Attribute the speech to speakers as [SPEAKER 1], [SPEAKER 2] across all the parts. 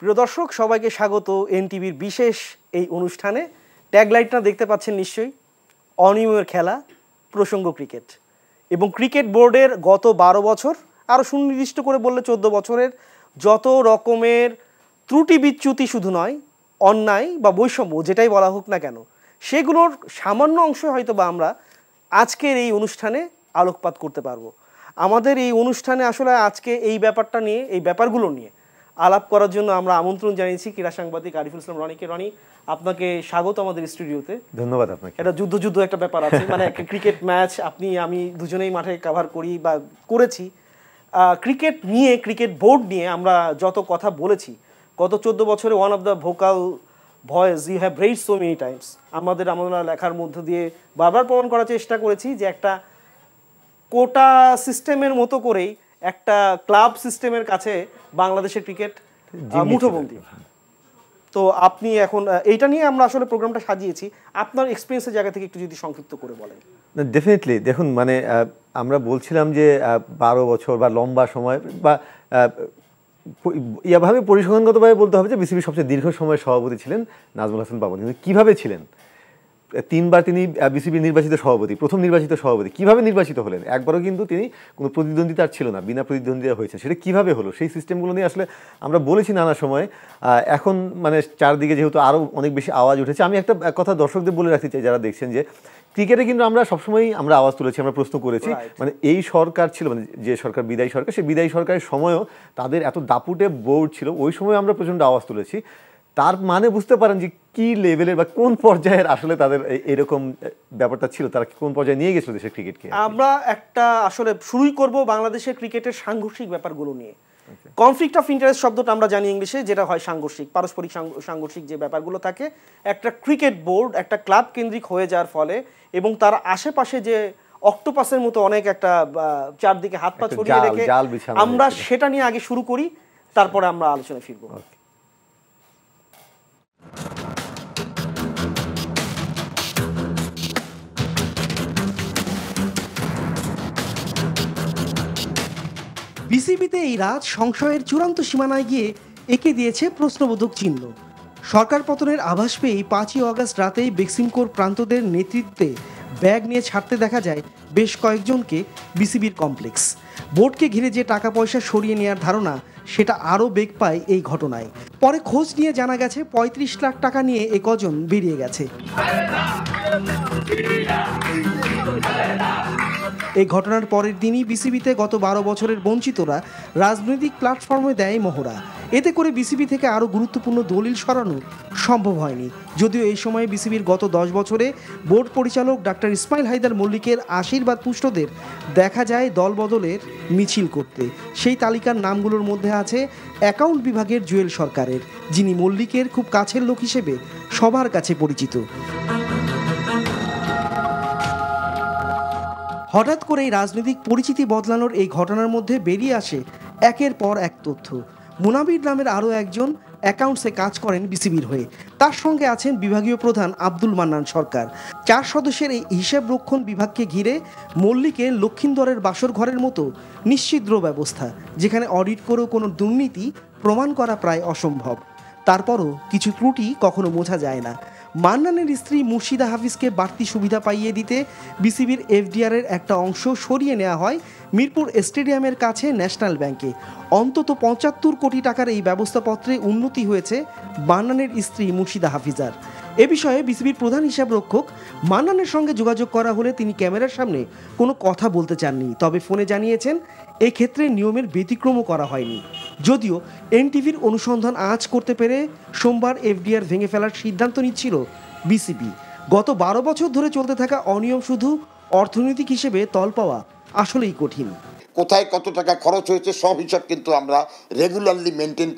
[SPEAKER 1] প্রিয় দর্শক, সবাইকে স্বাগত এনটিভির বিশেষ এই অনুষ্ঠানে। ট্যাগলাইনটা দেখতে পাচ্ছেন নিশ্চয়ই, অনিয়মের খেলা, প্রসঙ্গ ক্রিকেট। এবং ক্রিকেট বোর্ডের গত 12 বছর, আরও সুনির্দিষ্ট করে বললে 14 বছরের যত রকমের ত্রুটি বিচ্যুতি, শুধু নয় অন্যায় বা বৈষম্য যেটাই বলা হোক না কেন, সেগুলোর সামান্য অংশ হয়তো বা আমরা আজকের এই অনুষ্ঠানে আলোকপাত করতে পারবো। আমাদের এই অনুষ্ঠানে আসলে আজকে এই ব্যাপারটা নিয়ে, এই ব্যাপারগুলো নিয়ে আলাপ করার জন্য আমরা আমন্ত্রণ জানিয়েছি ক্রীড়া সাংবাদিক আরিফুল ইসলাম রনিকে। রনি, আপনাকে স্বাগত আমাদের স্টুডিওতে।
[SPEAKER 2] ধন্যবাদ আপনাকে।
[SPEAKER 1] এটা যুদ্ধ একটা ব্যাপার আছে, মানে একটা ক্রিকেট ম্যাচ আপনি আমি দুজনেই মাঠে কভার করি বা করেছি। ক্রিকেট নিয়ে, ক্রিকেট বোর্ড নিয়ে আমরা যত কথা বলেছি গত 14 বছরে, one of the vocal voice you have raised so many times. আমরা লেখার মধ্য দিয়ে বারবার প্রমাণ করার চেষ্টা করেছি যে একটা কোটা সিস্টেমের মতো করেই একটা ক্লাব সিস্টেমের কাছে বাংলাদেশের ক্রিকেট মুঠোবন্দী। তো আপনি এখন এইটা নিয়ে আমরা আসলে প্রোগ্রামটা সাজিয়েছি। আপনার এক্সপিরিয়েন্সের জায়গা থেকে একটু যদি সংক্ষিপ্ত করে বলেন।
[SPEAKER 2] ডেফিনেটলি দেখুন, মানে আমরা বলছিলাম যে 12 বছর বা লম্বা সময় বা ইয়াভাবে পরিসংখ্যানগতভাবে বলতে হবে যে বিসিবির সবচেয়ে দীর্ঘ সময় সভাপতি ছিলেন নাজমুল হাসান পাপন। কিন্তু কীভাবে ছিলেন? 3 বার তিনি বিসিবির নির্বাচিত সভাপতি, প্রথম নির্বাচিত সভাপতি। কিভাবে নির্বাচিত হলেন? একবারও কিন্তু তিনি কোনো প্রতিদ্বন্দ্বিতা ছিল না, বিনা প্রতিদ্বন্দ্বিতা হয়েছে। সেটা কিভাবে হলো? সেই সিস্টেমগুলো নিয়ে আসলে আমরা বলেছি নানা সময়। এখন মানে চারদিকে যেহেতু আরও অনেক বেশি আওয়াজ উঠেছে, আমি একটা কথা দর্শকদের বলে রাখতে চাই যারা দেখছেন, যে ক্রিকেটে কিন্তু আমরা সবসময়ই আমরা আওয়াজ তুলেছি, আমরা প্রশ্ন করেছি। মানে এই সরকার ছিল, মানে যে সরকার বিদায়ী সরকার, সেই বিদায়ী সরকারের সময়ও তাদের এত দাপুটে বোর্ড ছিল, ওই সময় আমরা প্রচণ্ড আওয়াজ তুলেছি। তার মানে বুঝতে পারেন যে কি লেভেলের বা কোন পর্যায়ের আসলে তাদের এরকম ব্যাপারটা ছিল, তারা কোন পর্যায়ে নিয়ে গেছিল দেশের ক্রিকেটকে।
[SPEAKER 1] আমরা একটা আসলে শুরুই করব বাংলাদেশের ক্রিকেটের সাংঘর্ষিক ব্যাপারগুলো নিয়ে। কনফ্লিক্ট অফ ইন্টারেস্ট শব্দটা আমরা জানি ইংলিশে, যেটা হয় সাংঘর্ষিক, পারস্পরিক সাংঘর্ষিক যে ব্যাপারগুলো থাকে। একটা ক্রিকেট বোর্ড একটা ক্লাব কেন্দ্রিক হয়ে যাওয়ার ফলে এবং তার আশেপাশে যে অক্টোপাসের মতো অনেক একটা চারদিকে হাত পা ছড়িয়ে রেখে, আমরা সেটা নিয়ে আগে শুরু করি, তারপরে আমরা আলোচনায় ফিরবো। বিসিবিতে এই রাত সংশয়ের চূড়ান্ত সীমানায় গিয়ে এঁকে দিয়েছে প্রশ্নবোধক চিহ্ন। সরকার পতনের আভাস পেয়েই 5ই আগস্ট রাতেই বেক্সিমকোর প্রান্তদের নেতৃত্বে ব্যাগ নিয়ে ছাড়তে দেখা যায় বেশ কয়েকজনকে বিসিবির কমপ্লেক্স। বোর্ডকে ঘিরে যে টাকা পয়সা সরিয়ে নেওয়ার ধারণা, সেটা আরও বেগ পায় এই ঘটনায়। পরে খোঁজ নিয়ে জানা গেছে 35 লাখ টাকা নিয়ে এ কজন বেরিয়ে গেছে। এই ঘটনার পরের দিনই বিসিবিতে গত 12 বছরের বঞ্চিতরা রাজনৈতিক প্ল্যাটফর্মে দেয় মহড়া। এতে করে বিসিবি থেকে আরও গুরুত্বপূর্ণ দলিল সরানো সম্ভব হয়নি। যদিও এই সময়ে বিসিবির গত 10 বছরে বোর্ড পরিচালক ডাক্তার ইসমাইল হায়দার মল্লিকের আশীর্বাদ পুষ্টদের দেখা যায় দল বদলের মিছিল করতে। সেই তালিকার নামগুলোর মধ্যে আছে অ্যাকাউন্ট বিভাগের জুয়েল সরকারের, যিনি মল্লিকের খুব কাছের লোক হিসেবে সবার কাছে পরিচিত। হঠাৎ করেই রাজনৈতিক পরিচিতি বদলানোর এই ঘটনার মধ্যে বেরিয়ে আসে একের পর এক তথ্য। মুনাবির নামের আরও একজন অ্যাকাউন্টসে কাজ করেন বিসিবির হয়ে। তার সঙ্গে আছেন বিভাগীয় প্রধান আব্দুল মান্নান সরকার। 4 সদস্যের এই হিসাব রক্ষণ বিভাগকে ঘিরে মল্লিকের লক্ষিন্দরের বাসর ঘরের মতো নিশ্ছিদ্র ব্যবস্থা, যেখানে অডিট করেও কোনো দুর্নীতি প্রমাণ করা প্রায় অসম্ভব। তারপরও কিছু ত্রুটি কখনো বোঝা যায় না। মান্নানের স্ত্রী মুর্শিদা হাফিজকে বাড়তি সুবিধা পাইয়ে দিতে বিসিবির এফডিআরের একটা অংশ সরিয়ে নেওয়া হয় মিরপুর স্টেডিয়ামের কাছে ন্যাশনাল ব্যাংকে। অন্তত 75 কোটি টাকার এই ব্যবস্থাপত্রে উন্নতি হয়েছে মান্নানের স্ত্রী মুর্শিদা হাফিজার। এ বিষয়ে বিসিবির প্রধান হিসাবরক্ষক মান্নানের সঙ্গে যোগাযোগ করা হলে তিনি ক্যামেরার সামনে কোনো কথা বলতে চাননি, তবে ফোনে জানিয়েছেন এক্ষেত্রে নিয়মের ব্যতিক্রমও করা হয়নি। যদিও এনটিভির অনুসন্ধান আজ করতে পেরে সোমবার এফডিআর ভেঙে ফেলার সিদ্ধান্ত নিচ্ছিল বিসিবি। গত 12 বছর ধরে চলতে থাকা অনিয়ম শুধু অর্থনৈতিক হিসেবে তল পাওয়া আসলেই কঠিন।
[SPEAKER 3] কোথায় কত টাকা খরচ হয়েছে সব হিসাব কিন্তু আমরা রেগুলারলি মেনটেন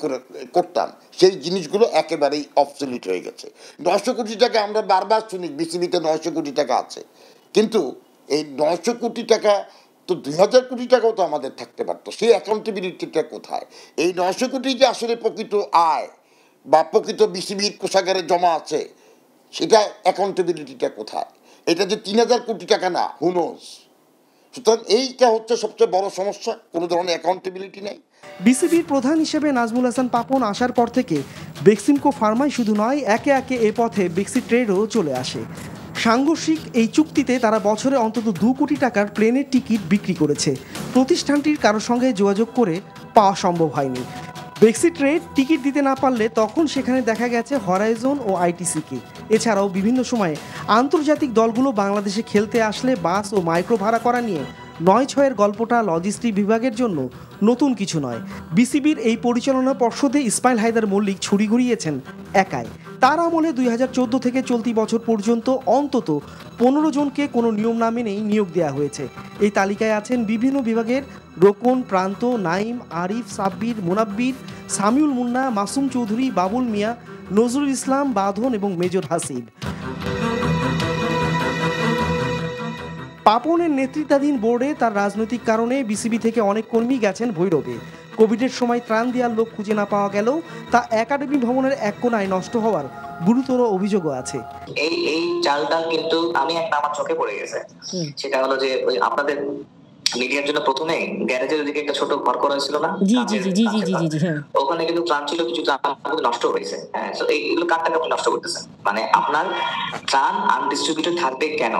[SPEAKER 3] করতাম। সেই জিনিসগুলো একেবারেই অবসলিট হয়ে গেছে। 900 কোটি টাকা আমরা বারবার শুনি বিসিবিতে 900 কোটি টাকা আছে, কিন্তু এই 900 কোটি টাকা তো 2000 কোটি টাকাও তো আমাদের থাকতে পারতো। সেই অ্যাকাউন্টেবিলিটিটা কোথায়? এই 900 কোটি যে আসলে প্রকৃত আয় বা প্রকৃত বিসিবির কোষাগারে জমা আছে, সেটা অ্যাকাউন্টেবিলিটিটা কোথায়? এটা যে 3000 কোটি টাকা না, হু নোজ। সুতরাং এইটা হচ্ছে সবচেয়ে বড় সমস্যা, কোনো ধরনের অ্যাকাউন্টেবিলিটি নেই।
[SPEAKER 1] বিসিবির প্রধান হিসেবে নাজমুল হাসান পাপন আসার পর থেকে বেক্সিমকো ফার্মাই শুধু নয়, একে একে এ পথে বেক্সি ট্রেডও চলে আসে। সাংঘর্ষিক এই চুক্তিতে তারা বছরে অন্তত 2 কোটি টাকার প্লেনের টিকিট বিক্রি করেছে। প্রতিষ্ঠানটির কারোর সঙ্গে যোগাযোগ করে পাওয়া সম্ভব হয়নি। বেক্সি ট্রেড টিকিট দিতে না পারলে তখন সেখানে দেখা গেছে হরাইজন ও আইটিসিকে। এছাড়াও বিভিন্ন সময়ে আন্তর্জাতিক দলগুলো বাংলাদেশে খেলতে আসলে বাস ও মাইক্রো ভাড়া করা নিয়ে ৯-৬-এর গল্পটা লজিস্টিক বিভাগের জন্য নতুন কিছু নয়। বিসিবির এই পরিচালনা পর্ষদে ইসমাইল হায়দার মল্লিক ছুরি ঘুরিয়েছেন একাই। তার আমলে 2014 থেকে চলতি বছর পর্যন্ত অন্তত 15 জনকে কোনো নিয়ম না মেনেই নিয়োগ দেওয়া হয়েছে। এই তালিকায় আছেন বিভিন্ন বিভাগের রোকন, প্রান্ত, নাইম, আরিফ, সাব্বির, মুনাব্বির, সামিউল মুন্না, মাসুম চৌধুরী, বাবুল মিয়া, নজরুল ইসলাম, বাঁধন এবং মেজর হাসিব। পাপনের নেতৃত্বাধীন বোর্ডে তার রাজনৈতিক কারণে বিসিবি থেকে অনেক কর্মী গেছেন ভৈরবে। কোভিডের সময় ত্রাণ দেওয়ার লোক খুঁজে না পাওয়া গেলেও তা একাডেমি ভবনের এক কোণায় নষ্ট হওয়ার গুরুতর অভিযোগও আছে।
[SPEAKER 4] এই চালটা কিন্তু আমি একটা আমার চোখে পড়ে গেছে, সেটা হলো যে ওই আপনাদের মিডিয়ার জন্য প্রথমে গ্যারেজের ওদিকে একটা ছোট ঘর করা হয়েছিল না, ওখানে কিন্তু ত্রাণ ছিল, কিছু ত্রাণ নষ্ট হয়েছে। হ্যাঁ, তো এইগুলো কার টাকা আপনি নষ্ট করতেছেন? মানে আপনার ত্রাণ আনডিস্ট্রিবিউটেড থাকবে কেন,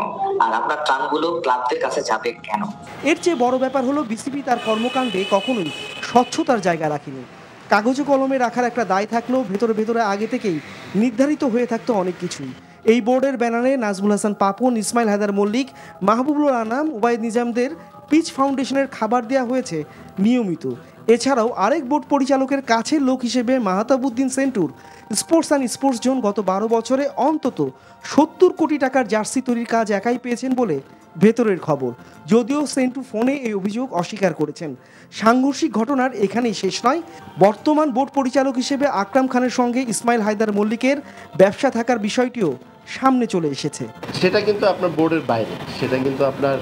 [SPEAKER 4] আর আপনার ত্রাণগুলো ক্লাবদের কাছে যাবে কেন?
[SPEAKER 1] এর চেয়ে বড় ব্যাপার হলো বিসিবি তার কর্মকাণ্ডে কখনোই স্বচ্ছতার জায়গা রাখেনি। কাগজে কলমে রাখার একটা দায় থাকলেও ভেতরে ভেতরে আগে থেকেই নির্ধারিত হয়ে থাকতো অনেক কিছুই। এই বোর্ডের ব্যানারে নাজমুল হাসান পাপন, ইসমাইল হায়দার মল্লিক, মাহবুবুল আনাম, ওবায়দ নিজামদের পিচ ফাউন্ডেশনের খাবার দেওয়া হয়েছে নিয়মিত। এছাড়াও আরেক বোর্ড পরিচালকের কাছের লোক হিসেবে মাহতাবুদ্দিন সেন্টুর স্পোর্টস অ্যান্ড স্পোর্টস জোন গত 12 বছরে অন্তত 70 কোটি টাকার জার্সি তৈরির কাজ একাই পেয়েছেন বলে ভেতরের খবর। যদিও সেন্টু ফোনে এই অভিযোগ অস্বীকার করেছেন। সাংঘর্ষিক ঘটনার এখানেই শেষ নয়। বর্তমান বোর্ড পরিচালক হিসেবে আকরাম খানের সঙ্গে ইসমাইল হায়দার মল্লিকের ব্যবসা থাকার বিষয়টিও সামনে চলে এসেছে।
[SPEAKER 5] সেটা কিন্তু আপনার বোর্ডের বাইরে, সেটা কিন্তু আপনার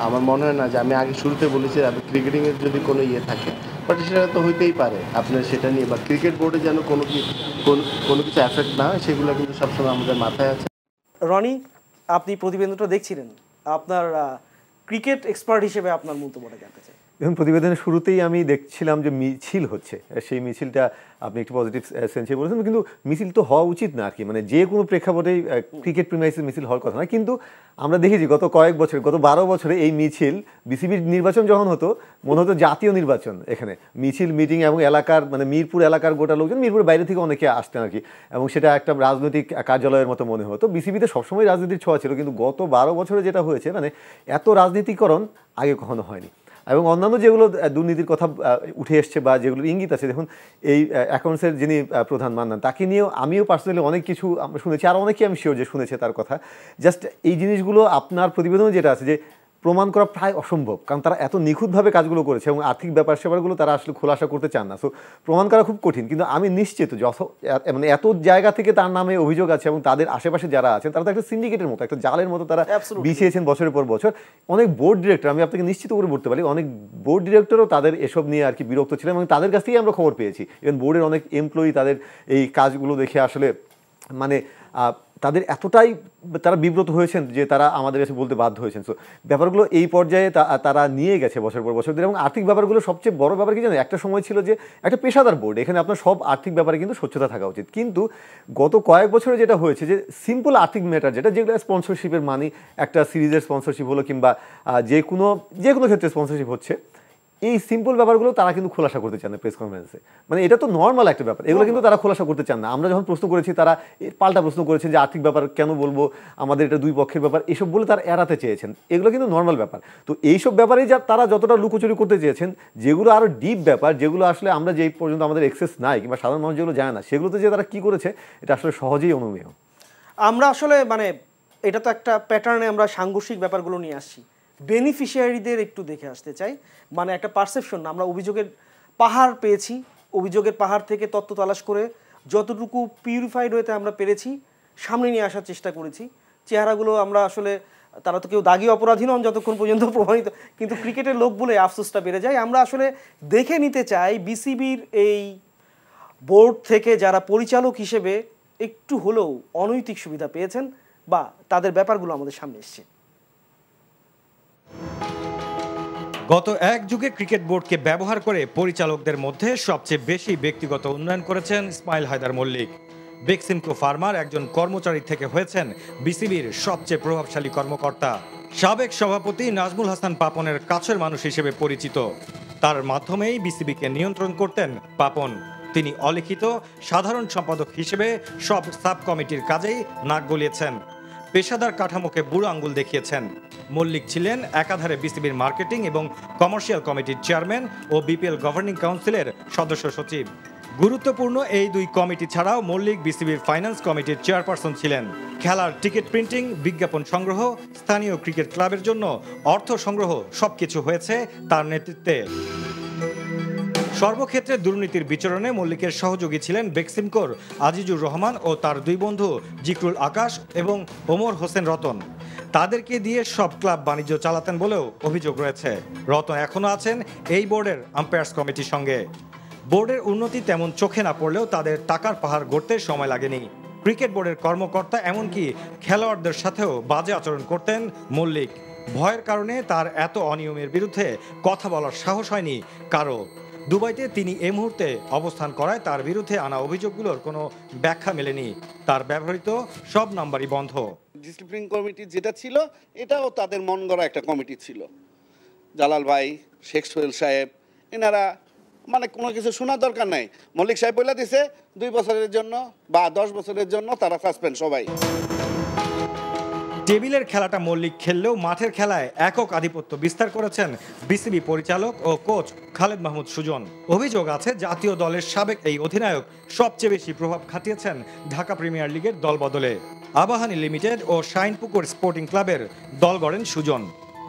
[SPEAKER 5] আমার মনে হয় না যে, আমি আগে শুরুতে বলেছি ক্রিকেটিংয়ের যদি কোনো ইয়ে থাকে, বাট সেটা তো হইতেই পারে আপনার সেটা নিয়ে, বা ক্রিকেট বোর্ডে যেন কোনো কিছু এফেক্ট না হয়, সেগুলো কিন্তু সবসময় আমাদের মাথায় আছে।
[SPEAKER 1] রনি, আপনি প্রতিবেদনটা দেখছিলেন, আপনার ক্রিকেট এক্সপার্ট হিসেবে আপনার মন্তব্যটা জানতে চাই।
[SPEAKER 2] এবং প্রতিবেদনের শুরুতেই আমি দেখছিলাম যে মিছিল হচ্ছে, সেই মিছিলটা আপনি একটু পজিটিভ সেন্সে বলেছেন, কিন্তু মিছিল তো হওয়া উচিত না আর কি, মানে যে কোনো প্রেক্ষাপটেই ক্রিকেট প্রিমাইসের মিছিল হওয়ার কথা না। কিন্তু আমরা দেখেছি গত কয়েক বছরে, গত 12 বছরে এই মিছিল, বিসিবির নির্বাচন যখন হতো মনে হতো জাতীয় নির্বাচন, এখানে মিছিল, মিটিং এবং এলাকার, মানে মিরপুর এলাকার গোটা লোকজন, মিরপুরের বাইরে থেকে অনেকে আসতেন আর কি, এবং সেটা একটা রাজনৈতিক কার্যালয়ের মতো মনে হতো। বিসিবিতে সবসময় রাজনীতির ছোঁয়া ছিল, কিন্তু গত 12 বছরে যেটা হয়েছে, মানে এত রাজনীতিকরণ আগে কখনো হয়নি। এবং অন্যান্য যেগুলো দুর্নীতির কথা উঠে এসছে বা যেগুলোর ইঙ্গিত আছে, দেখুন এই অ্যাকাউন্টসের যিনি প্রধান মান্নান, তাকে নিয়েও আমিও পার্সোনালি অনেক কিছু আমরা শুনেছি, আর অনেকেই আমি শিওর যে শুনেছে তার কথা। জাস্ট এই জিনিসগুলো আপনার প্রতিবেদনে যেটা আছে যে প্রমাণ করা প্রায় অসম্ভব, কারণ তারা এত নিখুঁতভাবে কাজগুলো করেছে এবং আর্থিক ব্যাপার সেবারগুলো তারা আসলে খোলাসা করতে চান না, সো প্রমাণ করা খুব কঠিন। কিন্তু আমি নিশ্চিত মানে এত জায়গা থেকে তার নামে অভিযোগ আছে এবং তাদের আশেপাশে যারা আছেন তারা তো একটা সিন্ডিকেটের মতো, একটা জালের মতো তারা বিছিয়েছেন বছরের পর বছর। অনেক বোর্ড ডিরেক্টর, আমি আপনাকে নিশ্চিত করে বলতে পারি, অনেক বোর্ড ডিরেক্টরও তাদের এসব নিয়ে আর কি বিরক্ত ছিলেন এবং তাদের কাছ থেকেই আমরা খবর পেয়েছি। ইভেন বোর্ডের অনেক এমপ্লয়ি তাদের এই কাজগুলো দেখে আসলে মানে তাদের এতটাই তারা বিব্রত হয়েছেন যে তারা আমাদের কাছে বলতে বাধ্য হয়েছেন। সো ব্যাপারগুলো এই পর্যায়ে তারা নিয়ে গেছে বছর পর বছর ধরে। এবং আর্থিক ব্যাপারগুলো সবচেয়ে বড় ব্যাপার কি জানেন, একটা সময় ছিল যে একটা পেশাদার বোর্ড, এখানে আপনার সব আর্থিক ব্যাপারে কিন্তু স্বচ্ছতা থাকা উচিত। কিন্তু গত কয়েক বছরে যেটা হয়েছে যে সিম্পল আর্থিক ম্যাটার যেগুলো স্পন্সরশিপের মানি, একটা সিরিজের স্পন্সরশিপ হলো কিংবা যে কোনো ক্ষেত্রে স্পন্সরশিপ হচ্ছে, এই সিম্পল ব্যাপারগুলো তারা কিন্তু খোলাসা করতে চান না প্রেস কনফারেন্সে। মানে এটা তো নর্মাল একটা ব্যাপার, এগুলো কিন্তু তারা খোলাসা করতে চান না। আমরা যখন প্রশ্ন করেছি তারা পাল্টা প্রশ্ন করেছেন যে আর্থিক ব্যাপার কেন বলবো, আমাদের এটা দুই পক্ষের ব্যাপার, এসব বলে তারা এড়াতে চেয়েছেন। এগুলো কিন্তু নর্মাল ব্যাপার। তো এইসব ব্যাপারেই তারা যতটা লুকোচুরি করতে চেয়েছেন, যেগুলো আরও ডিপ ব্যাপার, যেগুলো আসলে আমরা যেই পর্যন্ত আমাদের এক্সেস নাই কিংবা সাধারণ মানুষ যেগুলো জানে না, সেগুলোতে যে তারা কী করেছে এটা আসলে সহজেই অনুমেয়।
[SPEAKER 1] আমরা আসলে মানে এটা তো একটা প্যাটার্নে আমরা সাংঘর্ষিক ব্যাপারগুলো নিয়ে আসছি, বেনিফিশিয়ারিদের একটু দেখে আসতে চাই। মানে একটা পারসেপশন না, আমরা অভিযোগের পাহাড় পেয়েছি, অভিযোগের পাহাড় থেকে তত্ত্ব তালাশ করে যতটুকু পিউরিফাইড হতে আমরা পেরেছি সামনে নিয়ে আসার চেষ্টা করেছি। চেহারাগুলো আমরা আসলে, তারা তো কেউ দাগি অপরাধী নন যতক্ষণ পর্যন্ত প্রমাণিত, কিন্তু ক্রিকেটের লোক বলে আফসোসটা বেড়ে যায়। আমরা আসলে দেখে নিতে চাই বিসিবির এই বোর্ড থেকে যারা পরিচালক হিসেবে একটু হলেও অনৈতিক সুবিধা পেয়েছেন বা তাদের ব্যাপারগুলো আমাদের সামনে এসছে।
[SPEAKER 6] গত এক যুগে ক্রিকেট বোর্ডকে ব্যবহার করে পরিচালকদের মধ্যে সবচেয়ে বেশি ব্যক্তিগত উন্নয়ন করেছেন ইসমাইল হায়দার মল্লিক। বেক্সিমকো ফার্মার একজন কর্মচারী থেকে হয়েছেন বিসিবির সবচেয়ে প্রভাবশালী কর্মকর্তা। সাবেক সভাপতি নাজমুল হাসান পাপনের কাছের মানুষ হিসেবে পরিচিত। তার মাধ্যমেই বিসিবিকে নিয়ন্ত্রণ করতেন পাপন। তিনি অলিখিত সাধারণ সম্পাদক হিসেবে সব সাব কমিটির কাজেই নাক গলিয়েছেন, পেশাদার কাঠামোকে বুড়ো আঙ্গুল দেখিয়েছেন। মল্লিক ছিলেন একাধারে বিসিবির মার্কেটিং এবং কমার্শিয়াল কমিটির চেয়ারম্যান ও বিপিএল গভর্নিং কাউন্সিলের সদস্য সচিব। গুরুত্বপূর্ণ এই দুই কমিটি ছাড়াও মল্লিক বিসিবির ফাইন্যান্স কমিটির চেয়ারপারসন ছিলেন। খেলার টিকিট প্রিন্টিং, বিজ্ঞাপন সংগ্রহ, স্থানীয় ক্রিকেট ক্লাবের জন্য অর্থ সংগ্রহ সবকিছু হয়েছে তার নেতৃত্বে। সর্বক্ষেত্রে দুর্নীতির বিচরণে মল্লিকের সহযোগী ছিলেন বেক্সিমকোর আজিজুর রহমান ও তার দুই বন্ধু জিকরুল আকাশ এবং ওমর হোসেন রতন। তাদেরকে দিয়ে সব ক্লাব বাণিজ্য চালাতেন বলেও অভিযোগ রয়েছে। রতন এখনও আছেন এই বোর্ডের আম্পায়ার্স কমিটির সঙ্গে। বোর্ডের উন্নতি তেমন চোখে না পড়লেও তাদের টাকার পাহাড় গড়তে সময় লাগেনি। ক্রিকেট বোর্ডের কর্মকর্তা এমনকি খেলোয়াড়দের সাথেও বাজে আচরণ করতেন মল্লিক। ভয়ের কারণে তার এত অনিয়মের বিরুদ্ধে কথা বলার সাহস হয়নি কারো। দুবাইতে তিনি এই মুহূর্তে অবস্থান করায় তার বিরুদ্ধে আনা অভিযোগগুলোর কোনো ব্যাখ্যা মেলেনি। তার ব্যবহৃত সব নাম্বারই বন্ধ।
[SPEAKER 7] ডিসিপ্লিন কমিটি যেটা ছিল এটাও তাদের মন গড়া একটা কমিটি ছিল। জালাল ভাই, শেখ সোহেল সাহেব, এনারা মানে কোনো কিছু শোনার দরকার নাই। মল্লিক সাহেব বলে দিছে 2 বছরের জন্য বা 10 বছরের জন্য তারা সাসপেন্ড সবাই।
[SPEAKER 6] টেবিলের খেলাটা মল্লিক খেললেও মাঠের খেলায় একক আধিপত্য বিস্তার করেছেন বিসিবি পরিচালক ও কোচ খালেদ মাহমুদ সুজন। অভিযোগ আছে জাতীয় দলের সাবেক এই অধিনায়ক সবচেয়ে বেশি প্রভাব খাটিয়েছেন ঢাকা প্রিমিয়ার লিগের দল বদলে। আবাহনী লিমিটেড ও শাইনপুকুর স্পোর্টিং ক্লাবের দল গড়েন সুজন।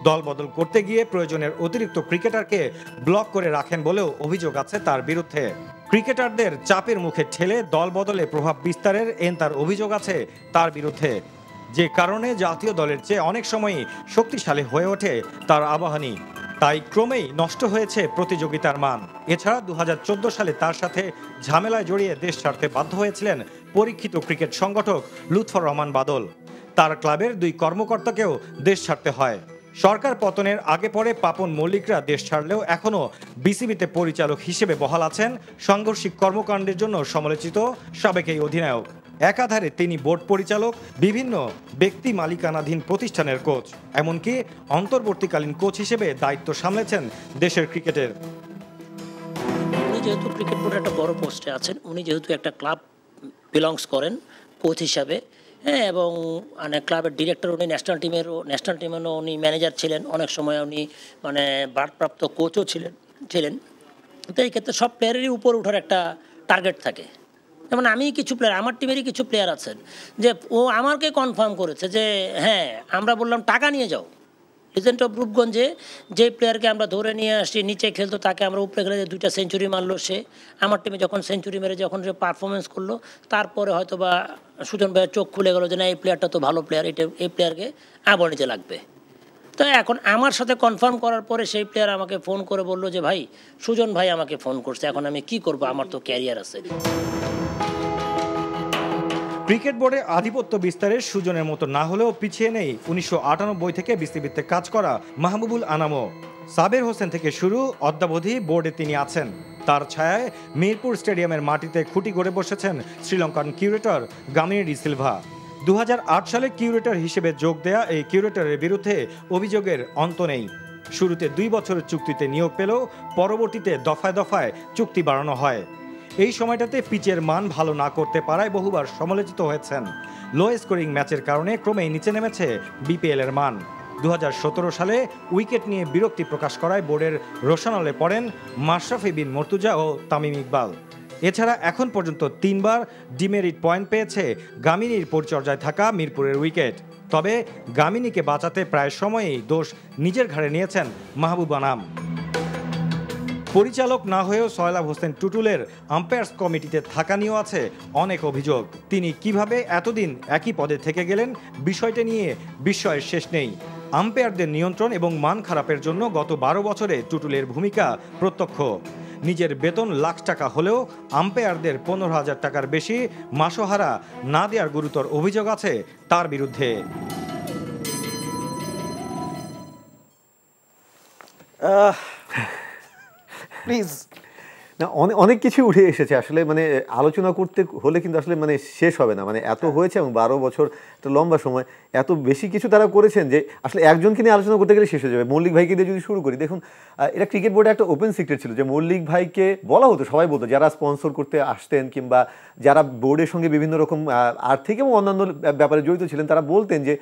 [SPEAKER 6] দল বদল করতে গিয়ে প্রয়োজনের অতিরিক্ত ক্রিকেটারকে ব্লক করে রাখেন বলেও অভিযোগ আছে তার বিরুদ্ধে। ক্রিকেটারদের চাপের মুখে ঠেলে দল বদলে প্রভাব বিস্তারের তার অভিযোগ আছে তার বিরুদ্ধে, যে কারণে জাতীয় দলের চেয়ে অনেক সময়ই শক্তিশালী হয়ে ওঠে তার আবাহনী। তাই ক্রমেই নষ্ট হয়েছে প্রতিযোগিতার মান। এছাড়া 2014 সালে তার সাথে ঝামেলায় জড়িয়ে দেশ ছাড়তে বাধ্য হয়েছিলেন পরীক্ষিত ক্রিকেট সংগঠক লুৎফর রহমান বাদল। তার ক্লাবের 2 কর্মকর্তাকেও দেশ ছাড়তে হয়। সরকার পতনের আগে পরে পাপন মল্লিকরা দেশ ছাড়লেও এখনও বিসিবিতে পরিচালক হিসেবে বহাল আছেন সাংঘর্ষিক কর্মকাণ্ডের জন্য সমালোচিত সাবেক এই অধিনায়ক। একাধারে তিনি বোর্ড পরিচালক, বিভিন্ন ব্যক্তি মালিকানাধীন প্রতিষ্ঠানের কোচ, এমনকি অন্তর্বর্তীকালীন কোচ হিসেবে দায়িত্ব সামলেছেন দেশের ক্রিকেটের।
[SPEAKER 8] উনি যেহেতু ক্রিকেট বোর্ডের একটা বড় পোস্টে আছেন, উনি যেহেতু একটা ক্লাব বিলংস করেন কোচ হিসাবে, হ্যাঁ, এবং মানে ক্লাবের ডিরেক্টর, উনি ন্যাশনাল টিমেরও উনি ম্যানেজার ছিলেন, অনেক সময় উনি মানে ভারপ্রাপ্ত কোচও ছিলেন। তো এই ক্ষেত্রে সব প্লেয়ারেরই উপর ওঠার একটা টার্গেট থাকে। যেমন আমি কিছু প্লেয়ার, আমার টিমেরই কিছু প্লেয়ার আছেন যে ও আমাকে কনফার্ম করেছে যে হ্যাঁ, আমরা বললাম টাকা নিয়ে যাও। লিজেন্ড অফ রূপগঞ্জে যে প্লেয়ারকে আমরা ধরে নিয়ে আসি, নিচে খেলতো, তাকে আমরা উপরে খেলে 2টা সেঞ্চুরি মারলো সে। আমার টিমে যখন সেঞ্চুরি মেরে যখন সে পারফরমেন্স করলো, তারপরে হয়তো বা সুজন ভাইয়ের চোখ খুলে গেলো যে না, এই প্লেয়ারটা তো ভালো প্লেয়ার, এই প্লেয়ারকে আবাহনীতে লাগবে। তো এখন আমার সাথে কনফার্ম করার পরে সেই প্লেয়ার আমাকে ফোন করে বললো যে ভাই, সুজন ভাই আমাকে ফোন করছে, এখন আমি কি করবো, আমার তো ক্যারিয়ার আছে।
[SPEAKER 6] ক্রিকেট বোর্ডে আধিপত্য বিস্তারের সুজনের মতো না হলেও পিছিয়ে নেই 1998 থেকে বিসিবিতে কাজ করা মাহবুবুল আনামও। সাবের হোসেন থেকে শুরু অদ্যাবধি বোর্ডে তিনি আছেন। তার ছায়ায় মিরপুর স্টেডিয়ামের মাটিতে খুঁটি গড়ে বসেছেন Sri Lankan curator Gamini D Silva. 2008 সালে কিউরেটর হিসেবে যোগ দেয়া এই কিউরেটরের বিরুদ্ধে অভিযোগের অন্ত নেই। শুরুতে 2 বছরের চুক্তিতে নিয়োগ পেলেও পরবর্তীতে দফায় দফায় চুক্তি বাড়ানো হয়। এই সময়টাতে পিচের মান ভালো না করতে পারায় বহুবার সমালোচিত হয়েছেন। লো স্কোরিং ম্যাচের কারণে ক্রমেই নিচে নেমেছে বিপিএল এর মান। 2017 সালে উইকেট নিয়ে বিরক্তি প্রকাশ করায় বোর্ডের রোশানলে পড়েন মাশরাফি বিন মর্তুজা ও তামিম ইকবাল। এছাড়া এখন পর্যন্ত 3 বার ডিমেরিট পয়েন্ট পেয়েছে গামিনীর পরিচর্যায় থাকা মিরপুরের উইকেট। তবে গামিনীকে বাঁচাতে প্রায় সময়ই দোষ নিজের ঘাড়ে নিয়েছেন মাহবুব আনাম। পরিচালক না হয়েও সয়লাব হোসেন টুটুলের আম্পায়ার্স কমিটিতে থাকা নিয়েও আছে অনেক অভিযোগ। তিনি কিভাবে এতদিন একই পদে থেকে গেলেন, বিষয়টা নিয়ে বিস্ময়ের শেষ নেই। আম্পায়ারদের নিয়ন্ত্রণ এবং মান খারাপের জন্য গত 12 বছরে টুটুলের ভূমিকা প্রত্যক্ষ। নিজের বেতন লাখ টাকা হলেও আম্পায়ারদের 15,000 টাকার বেশি মাসোহারা না দেওয়ার গুরুতর অভিযোগ আছে তার বিরুদ্ধে।
[SPEAKER 1] প্লিজ।
[SPEAKER 2] না, অনেক কিছু উঠে এসেছে আসলে, মানে আলোচনা করতে হলে কিন্তু আসলে মানে শেষ হবে না, মানে এত হয়েছে এবং 12 বছর একটা লম্বা সময়, এত বেশি কিছু তারা করেছেন যে আসলে একজনকে নিয়ে আলোচনা করতে গেলে শেষ হয়ে যাবে। মল্লিক ভাইকে দিয়ে যদি শুরু করি, দেখুন এটা ক্রিকেট বোর্ডে একটা ওপেন সিক্রেট ছিল যে মল্লিক ভাইকে বলা হতো, সবাই বলতো যারা স্পন্সর করতে আসতেন কিংবা যারা বোর্ডের সঙ্গে বিভিন্ন রকম আর্থিক এবং অন্যান্য ব্যাপারে জড়িত ছিলেন, তারা বলতেন যে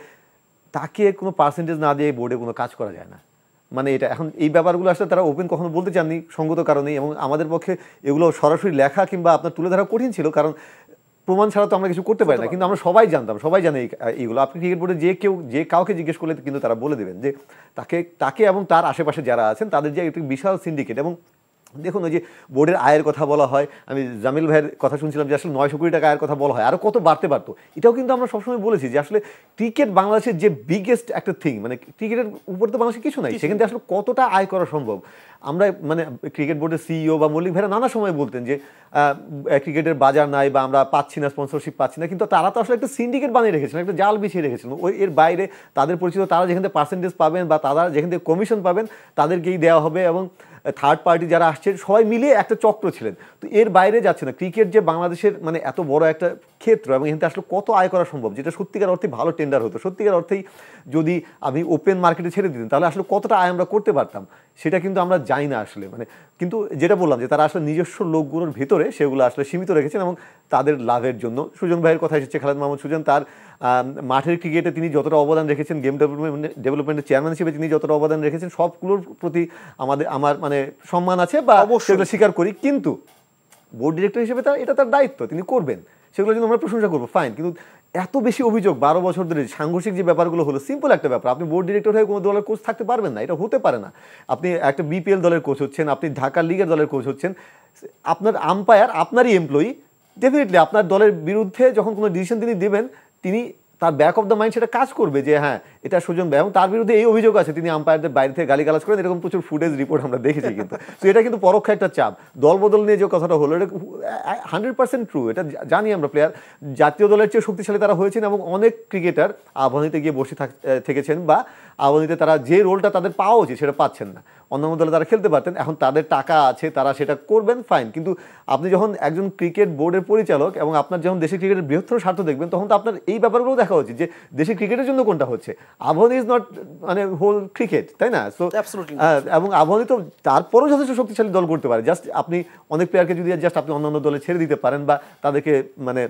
[SPEAKER 2] তাকে কোনো পার্সেন্টেজ না দিয়ে বোর্ডে কোনো কাজ করা যায় না। মানে এটা এখন এই ব্যাপারগুলো আসলে তারা ওপেন কখনো বলতে চাননি সঙ্গত কারণেই, এবং আমাদের পক্ষে এগুলো সরাসরি লেখা কিংবা আপনার তুলে ধরা কঠিন ছিল, কারণ প্রমাণ ছাড়া তো আমরা কিছু করতে পারি না। কিন্তু আমরা সবাই জানতাম, সবাই জানে এইগুলো। আপনি ক্রিকেট বোর্ডে যে কাউকে জিজ্ঞেস করলে কিন্তু তারা বলে দেবেন যে তাকে এবং তার আশেপাশে যারা আছেন তাদের যে একটি বিশাল সিন্ডিকেট। এবং দেখুন ওই যে বোর্ডের আয়ের কথা বলা হয়, আমি জামিল ভাইয়ের কথা শুনছিলাম যে আসলে 900 কোটি টাকা আয়ের কথা বলা হয়, আরও কত বাড়তে পারতো। এটাও কিন্তু আমরা সবসময় বলেছি যে আসলে ক্রিকেট বাংলাদেশের যে বিগেস্ট একটা থিং, মানে ক্রিকেটের উপর তো বাংলাদেশে কিছু নাই, সেখান থেকে আসলে কতটা আয় করা সম্ভব। আমরা মানে ক্রিকেট বোর্ডের সিইও বা মল্লিক ভাইরা নানা সময় বলতেন যে ক্রিকেটের বাজার নাই বা আমরা পাচ্ছি না, স্পন্সরশিপ পাচ্ছি না, কিন্তু তারা তো আসলে একটা সিন্ডিকেট বানিয়ে রেখেছিলেন, একটা জাল বিছিয়ে রেখেছিলেন। ওই এর বাইরে তাদের পরিচিত তারা যেখান থেকে পার্সেন্টেজ পাবেন বা তারা যেখান থেকে কমিশন পাবেন তাদেরকেই দেওয়া হবে, এবং থার্ড পার্টি যারা আসছে সবাই মিলিয়ে একটা চক্র ছিলেন। তো এর বাইরে যাচ্ছে না। ক্রিকেট যে বাংলাদেশের মানে এত বড় একটা ক্ষেত্র, এবং এখান থেকে আসলে কত আয় করা সম্ভব, যেটা সত্যিকার অর্থে ভালো টেন্ডার হতো, সত্যিকার অর্থেই যদি আপনি ওপেন মার্কেটে ছেড়ে দিতেন তাহলে আসলে কতটা আয় আমরা করতে পারতাম সেটা কিন্তু আমরা জানি না আসলে। মানে কিন্তু যেটা বললাম যে তারা আসলে নিজস্ব লোকগুলোর ভিতরে সেগুলো আসলে সীমিত রেখেছেন এবং তাদের লাভের জন্য। সুজন ভাইয়ের কথা এসেছে, খালেদ মাহমুদ সুজন, তার মাঠের ক্রিকেটে তিনি যতটা অবদান রেখেছেন, গেম ডেভেলপমেন্টের চেয়ারম্যান হিসেবে তিনি যতটা অবদান রেখেছেন, সবগুলোর প্রতি আমার মানে সম্মান আছে বা সেগুলো স্বীকার করি। কিন্তু বোর্ড ডিরেক্টর হিসেবে এটা তার দায়িত্ব, তিনি করবেন, সেগুলো জন্য আমরা প্রশংসা করবো, ফাইন। কিন্তু এত বেশি অভিযোগ 12 বছর ধরে সাংঘর্ষিক যে ব্যাপারগুলো হলো, সিম্পল একটা ব্যাপার, আপনি বোর্ড ডিরেক্টর হয়ে কোনো দলের কোচ থাকতে পারবেন না, এটা হতে পারে না। আপনি একটা বিপিএল দলের কোচ হচ্ছেন, আপনি ঢাকা লিগের দলের কোচ হচ্ছেন, আপনার আম্পায়ার আপনারই এমপ্লয়ি, ডেফিনেটলি আপনার দলের বিরুদ্ধে যখন কোনো ডিসিশন তিনি দেবেন, তিনি তার ব্যাক অফ দ্য মাইন্ড সেটা কাজ করবে যে হ্যাঁ এটা সুজন ভাই, এবং তার বিরুদ্ধে এই অভিযোগ আছে তিনি আম্পায়ারদের বাইরে থেকে গালিগালাজ করেন, এরকম প্রচুর ফুটেজ রিপোর্ট আমরা দেখেছি। কিন্তু তো এটা কিন্তু পরোক্ষ একটা চাপ। দল বদল নিয়ে যে কথাটা হলো এটা 100% ট্রু, এটা জানি আমরা। প্লেয়ার জাতীয় দলের চেয়ে শক্তিশালী তারা হয়েছেন, এবং অনেক ক্রিকেটার আবাহনীতে গিয়ে বসে থেকেছেন বা আবাহনীতে তারা যে রোলটা তাদের পাওয়া উচিত সেটা পাচ্ছেন না। অন্যান্য দলে তারা খেলতে পারতেন, এখন তাদের টাকা আছে, তারা সেটা করবেন, ফাইন। কিন্তু আপনি যখন একজন ক্রিকেট বোর্ডের পরিচালক এবং আপনার যখন দেশের ক্রিকেটের বৃহত্তর স্বার্থ দেখবেন, তখন তো আপনার এই ব্যাপারগুলো দেখা উচিত যে দেশের ক্রিকেটের জন্য কোনটা হচ্ছে। আবাহনী ইজ নট মানে হোল ক্রিকেট, তাই না? সো এবং আবাহনী তো তারপরেও যথেষ্ট শক্তিশালী দল করতে পারে। জাস্ট আপনি অনেক প্লেয়ারকে যদি জাস্ট আপনি অন্যান্য দলে ছেড়ে দিতে পারেন বা তাদেরকে মানে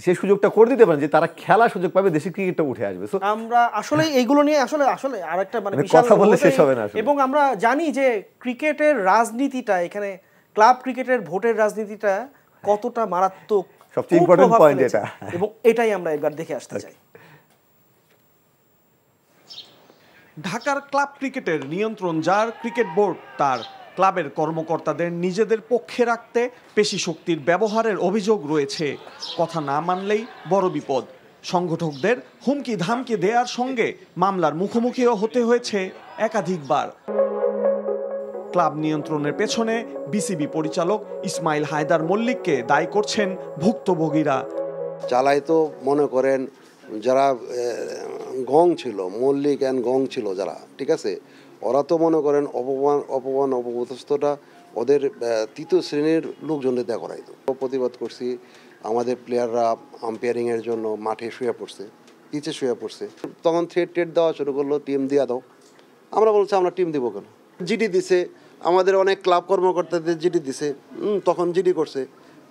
[SPEAKER 2] সেই সুযোগটা করে দিতে পারেন যে তারা খেলার সুযোগ পাবে, দেশের ক্রিকেটটা উঠে আসবে। সো
[SPEAKER 1] আমরা আসলে এইগুলো নিয়ে আসলে আরেকটা মানে
[SPEAKER 2] কথা বললে শেষ হবে না।
[SPEAKER 1] এবং আমরা জানি যে ক্রিকেটের রাজনীতিটা, এখানে ক্লাব ক্রিকেটের ভোটের রাজনীতিটা কতটা মারাত্মক,
[SPEAKER 2] সবচেয়ে ইম্পর্টেন্ট পয়েন্ট এটা,
[SPEAKER 1] এবং এটাই আমরা একবার দেখে আসতে চাই।
[SPEAKER 9] ঢাকার ক্লাব ক্রিকেটের নিয়ন্ত্রণ যার, ক্রিকেট বোর্ড তার। ক্লাবের কর্মকর্তাদের নিজেদের পক্ষে রাখতে পেশি শক্তির ব্যবহারের অভিযোগ রয়েছে। কথা না মানলেই বড় বিপদ। সংগঠকদের হুমকি ধামকি দেওয়ার সঙ্গে মামলার মুখোমুখিও হতে হয়েছে একাধিকবার। ক্লাব নিয়ন্ত্রণের পেছনে বিসিবি পরিচালক ইসমাইল হায়দার মল্লিককে দায়ী করছেন ভুক্তভোগীরা।
[SPEAKER 10] চালাই তো মনে করেন যারা গং ছিল, মল্লিক অ্যান্ড গং ছিল যারা, ঠিক আছে, ওরা তো মনে করেন অপদস্থটা ওদের তৃতীয় শ্রেণীর লোকজনদের দেয়া করাইতো। প্রতিবাদ করছি, আমাদের প্লেয়াররা আম্পায়ারিংয়ের জন্য মাঠে শুয়ে পড়ছে, পিচে শুয়ে পড়ছে। তখন থ্রেট দেওয়া শুরু করলো, টিম দিয়া দাও। আমরা বলছি আমরা টিম দিব কেন? জিডি দিছে, আমাদের অনেক ক্লাব কর্মকর্তাদের জিডি দিছে, তখন জিডি করছে,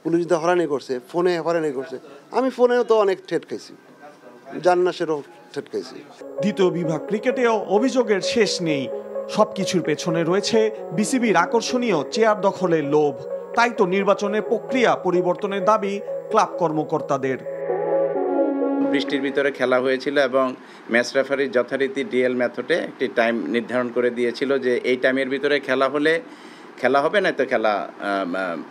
[SPEAKER 10] পুলিশ দিয়ে হয়রানি করছে, ফোনে হয়রানি করছে। আমি ফোনেও তো অনেক ঠেট খাইছি, জান্নাসেরও ঠেট খাইছি।
[SPEAKER 9] দ্বিতীয় বিভাগ ক্রিকেটেও অভিযোগের শেষ নেই। সবকিছুর পেছনে রয়েছে বিসিবির আকর্ষণীয় চেয়ার দখলের লোভ। তাই তো নির্বাচনের প্রক্রিয়া পরিবর্তনের দাবি ক্লাব কর্মকর্তাদের।
[SPEAKER 11] বৃষ্টির ভিতরে খেলা হয়েছিল এবং ম্যাচ রেফারি যথারীতি ডিএল মেথডে একটি টাইম নির্ধারণ করে দিয়েছিল যে এই টাইমের ভিতরে খেলা হবে, না তো খেলা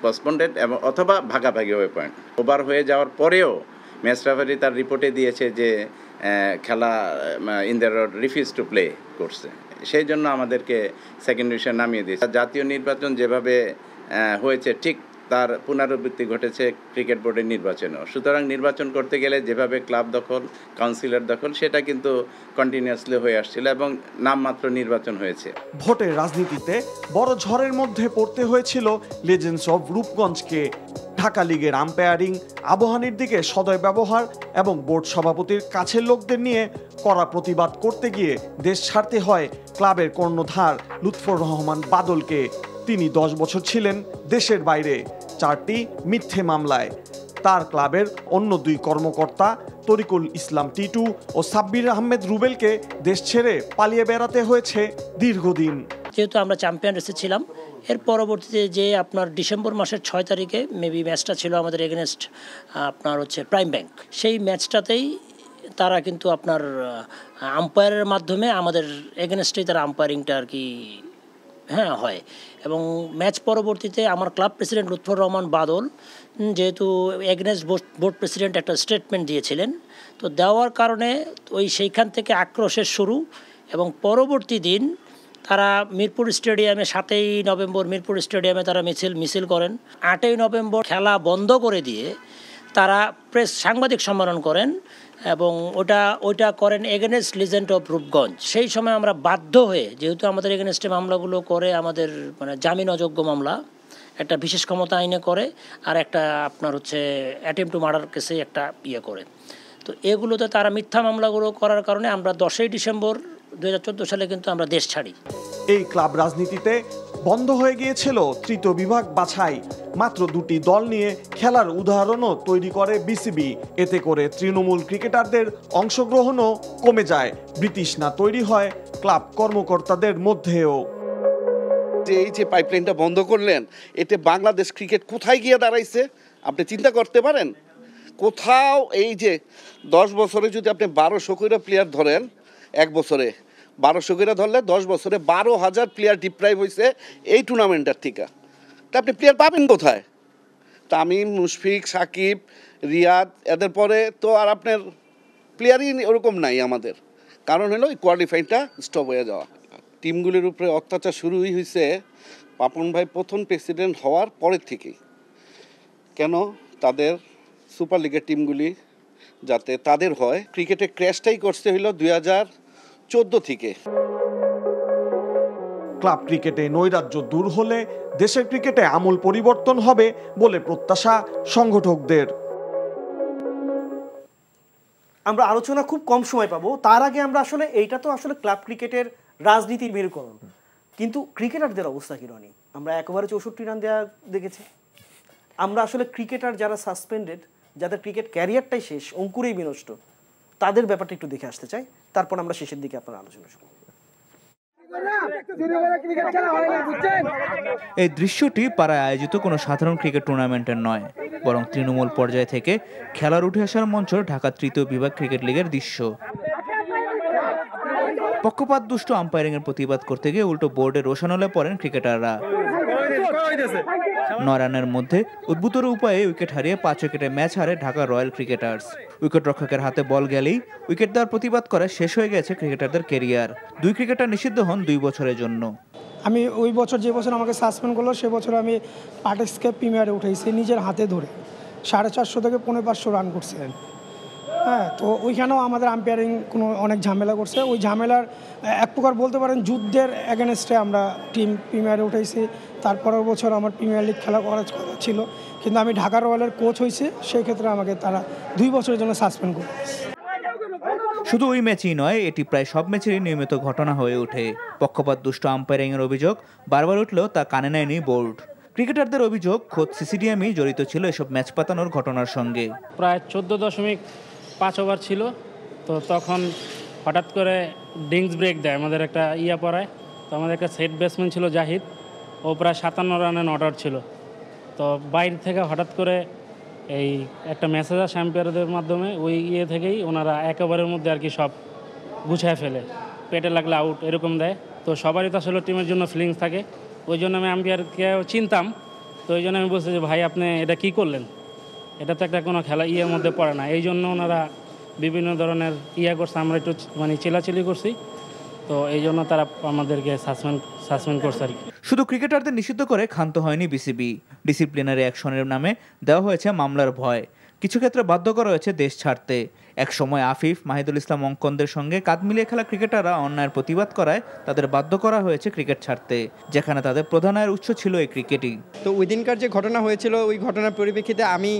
[SPEAKER 11] পোস্টপন্ডেড এবং অথবা ভাগাভাগি হয়ে পয়েন্ট। ওভার হয়ে যাওয়ার পরেও ম্যাচ রেফারি তার রিপোর্টে দিয়েছে যে খেলা ইন্ডিয়া রিফিউজ টু প্লে করছে, সেই জন্য আমাদেরকে সেকেন্ড ডিভিশন নামিয়ে দিয়েছে। জাতীয় নির্বাচন যেভাবে হয়েছে ঠিক তার পুনরাবৃত্তি ঘটেছে ক্রিকেট বোর্ডের নির্বাচনেও। সুতরাং নির্বাচন করতে গেলে যেভাবে ক্লাব দখল, কাউন্সিলর দখল, সেটা কিন্তু কন্টিনিউয়াসলি হয়ে আসছিল এবং নামমাত্র নির্বাচন হয়েছে।
[SPEAKER 9] ভোটের রাজনীতিতে বড় ঝড়ের মধ্যে পড়তে হয়েছিল লেজেন্ডস অব রূপগঞ্জকে। ঢাকা লিগের আম্পায়ারিং, আবহানির দিকে সদয় ব্যবহার এবং বোর্ড সভাপতির কাছের লোকদের নিয়ে কড়া প্রতিবাদ করতে গিয়ে দেশ ছাড়তে হয় ক্লাবের কর্ণধার লুৎফর রহমান বাদলকে। তিনি 10 বছর ছিলেন দেশের বাইরে 4টি মিথ্যে মামলায়। তার ক্লাবের অন্য 2 কর্মকর্তা তরিকুল ইসলাম টিটু ও সাব্বির আহমেদ রুবেলকে দেশ ছেড়ে পালিয়ে বেড়াতে হয়েছে দীর্ঘদিন।
[SPEAKER 8] যেহেতু আমরা চ্যাম্পিয়ন রেসে ছিলাম, এর পরবর্তীতে যে আপনার ডিসেম্বর মাসের 6 তারিখে মেবি ম্যাচটা ছিল আমাদের এগেনস্ট আপনার হচ্ছে প্রাইম ব্যাংক, সেই ম্যাচটাতেই তারা কিন্তু আপনার আম্পায়ারের মাধ্যমে আমাদের এগেনস্টেই তারা আম্পায়ারিংটা আর কি হয়। এবং ম্যাচ পরবর্তীতে আমার ক্লাব প্রেসিডেন্ট লুৎফর রহমান বাদল যেহেতু এগেনস্ট বোর্ড প্রেসিডেন্ট একটা স্টেটমেন্ট দিয়েছিলেন, তো দেওয়ার কারণে সেইখান থেকে আক্রোশের শুরু। এবং পরবর্তী দিন তারা মিরপুর স্টেডিয়ামে 7ই নভেম্বর মিরপুর স্টেডিয়ামে তারা মিছিল করেন। 8ই নভেম্বর খেলা বন্ধ করে দিয়ে তারা সাংবাদিক সম্মেলন করেন এবং ওটা করেন এগেনস্ট লিজেন্ড অফ রূপগঞ্জ। সেই সময় আমরা বাধ্য হয়ে, যেহেতু আমাদের এগেনস্টে মামলাগুলো করে আমাদের মানে জামিন অযোগ্য মামলা, একটা বিশেষ ক্ষমতা আইনে করে আর একটা আপনার হচ্ছে অ্যাটেম্প টু মার্ডার কেসে একটা করে, তো এগুলোতে তারা মিথ্যা মামলাগুলো করার কারণে আমরা 10ই ডিসেম্বর 2014 সালে কিন্তু আমরা দেশ ছাড়ি।
[SPEAKER 9] এই ক্লাব রাজনীতিতে বন্ধ হয়ে গিয়েছিল তৃতীয় বিভাগ বাছাই। মাত্র 2টি দল নিয়ে খেলার উদাহরণও তৈরি করে বিসিবি। এতে করে তৃণমূল ক্রিকেটারদের অংশগ্রহণও কমে যায়, বিতৃষ্ণা তৈরি হয় ক্লাব কর্মকর্তাদের মধ্যেও।
[SPEAKER 7] এই যে পাইপলাইনটা বন্ধ করলেন, এতে বাংলাদেশ ক্রিকেট কোথায় গিয়ে দাঁড়াইছে আপনি চিন্তা করতে পারেন? কোথাও এই যে 10 বছরে যদি আপনি 1200 করে প্লেয়ার ধরেন, 1 বছরে 1200 করে ধরলে 10 বছরে 12,000 প্লেয়ার ডিপ্রাইভ হয়েছে এই টুর্নামেন্টের থেকে। তা আপনি প্লেয়ার পাবেন কোথায়? তামিম, মুশফিক, সাকিব, রিয়াদ, এদের পরে তো আর আপনার প্লেয়ারই ওরকম নাই আমাদের। কারণ হলো এই কোয়ালিফাইটা স্টপ হয়ে যাওয়া। টিমগুলির উপরে অত্যাচার শুরুই হয়েছে পাপন ভাই প্রথম প্রেসিডেন্ট হওয়ার পরের থেকেই। কেন? তাদের সুপার লিগের টিমগুলি যাতে তাদের হয়, ক্রিকেটে ক্র্যাশটাই করতে হইল 2014 থেকে।
[SPEAKER 9] ক্লাব ক্রিকেটে নৈরাজ্য দূর হলে দেশের ক্রিকেটে আমূল পরিবর্তন হবে বলে প্রত্যাশা সংগঠকদের।
[SPEAKER 1] আমরা আলোচনা খুব কম সময় পাবো, তার আগে আমরা আসলে এইটা তো আসলে ক্লাব ক্রিকেটের রাজনীতির মেরুকরণ, কিন্তু ক্রিকেটারদের অবস্থা কি রনি? আমরা একবারে 64 রান দেওয়া দেখেছি। আমরা আসলে ক্রিকেটার যারা সাসপেন্ডেড, যাদের ক্রিকেট ক্যারিয়ারটাই শেষ, অঙ্কুরেই বিনষ্ট, তাদের ব্যাপারটা একটু দেখে আসতে চাই, তারপর আমরা শেষের দিকে আপনার আলোচনা শুরু করব।
[SPEAKER 12] এই দৃশ্যটি পাড়ায় আয়োজিত কোনো সাধারণ ক্রিকেট টুর্নামেন্টের নয়, বরং তৃণমূল পর্যায় থেকে খেলার উঠে আসার মঞ্চ ঢাকা তৃতীয় বিভাগ ক্রিকেট লিগের দৃশ্য। পক্ষপাত দুষ্ট আম্পায়ারিং এর প্রতিবাদ করতে গিয়ে উল্টো বোর্ডে রোশানলে পড়েন ক্রিকেটাররা। 9 রানের মধ্যে উদ্ভূতর উপায়ে উইকেট হারিয়ে 5 উইকেটে ম্যাচ হারে ঢাকা রয়্যাল ক্রিকেটার্স। উইকেট রক্ষকের হাতে বল গেলেই উইকেট দেওয়ার প্রতিবাদ করে শেষ হয়ে গেছে ক্রিকেটারদের কেরিয়ার। 2 ক্রিকেটার নিষিদ্ধ হন 2 বছরের জন্য।
[SPEAKER 13] আমি ওই বছর, যে বছর আমাকে সাসপেন্ড করলো, সে বছর আমি পার্টিসিপেট প্রিমিয়ারে উঠেছি নিজের হাতে ধরে। 450 থেকে 550 রান করছিলেন। হ্যাঁ, তো ওইখানেও আমাদের আম্পায়ারিং অনেক ঝামেলা করছে। ওই ঝামেলার এক প্রকার বলতে পারেন যুদ্ধের এগেনস্টে আমরা টিম প্রিমিয়ারে উঠেছি। তারপরের বছর আমার প্রিমিয়ার লিগ খেলা করার কথা ছিল, কিন্তু আমি ঢাকা রয়্যালের কোচ হয়েছি, সেই ক্ষেত্রে আমাকে তারা 2 বছরের জন্য সাসপেন্ড করে।
[SPEAKER 12] শুধু ওই ম্যাচই নয়, এটি প্রায় সব ম্যাচেরই নিয়মিত ঘটনা হয়ে ওঠে। পক্ষপাত দুষ্ট আম্পায়ারিং এর অভিযোগ বারবার উঠলেও তা কানে নেয়নি বোর্ড। ক্রিকেটারদের অভিযোগ খোদ সিসিডিএমই জড়িত ছিল এসব ম্যাচ পাতানোর ঘটনার সঙ্গে।
[SPEAKER 14] প্রায় 14.5 ওভার ছিল, তো তখন হঠাৎ করে ডিংস ব্রেক দেয়, আমাদের একটা পড়ায়। তো আমাদের একটা সেট ব্যাটসম্যান ছিল জাহিদ, ও প্রায় 57 রানে নট আউট ছিল। তো বাইরে থেকে হঠাৎ করে এই একটা মেসেজ আসে আম্পায়ারদের মাধ্যমে, ওই থেকেই ওনারা 1 ওভারের মধ্যে আর কি সব গুছায় ফেলে, পেটে লাগলে আউট এরকম দেয়। তো সবারই তো আসলে টিমের জন্য ফিলিংস থাকে, ওই জন্য আমি আম্পায়ারকেও চিনতাম। তো ওই জন্য আমি বলছি যে ভাই আপনি এটা কি করলেন, এটা তো একটা কোনো খেলা মধ্যে পড়ে না। এই জন্য ওনারা বিভিন্ন ধরনের করছে, আমরা একটু চিলাচিলি করছি। তো এই জন্য তারা আমাদেরকে সাসপেন্ড করছে আর কি।
[SPEAKER 12] শুধু ক্রিকেটারদের নিষিদ্ধ করে ক্ষান্ত হয়নি বিসিবি। ডিসিপ্লিনারি অ্যাকশনের নামে দেওয়া হয়েছে মামলার ভয়। কিছু ক্ষেত্রে বাধ্য করা হয়েছে দেশ ছাড়তে। এক সময় আফিফ, মাহিদুল ইসলাম অঙ্কনদের সঙ্গে কাঁধ মিলিয়ে খেলা ক্রিকেটাররা অন্যায়ের প্রতিবাদ করায় তাদের বাধ্য করা হয়েছে ক্রিকেট ছাড়তে, যেখানে তাদের প্রধান আয়ের উৎস ছিল এই ক্রিকেটই।
[SPEAKER 15] তো ওই দিনকার যে ঘটনা হয়েছিল, ওই ঘটনার পরিপ্রেক্ষিতে আমি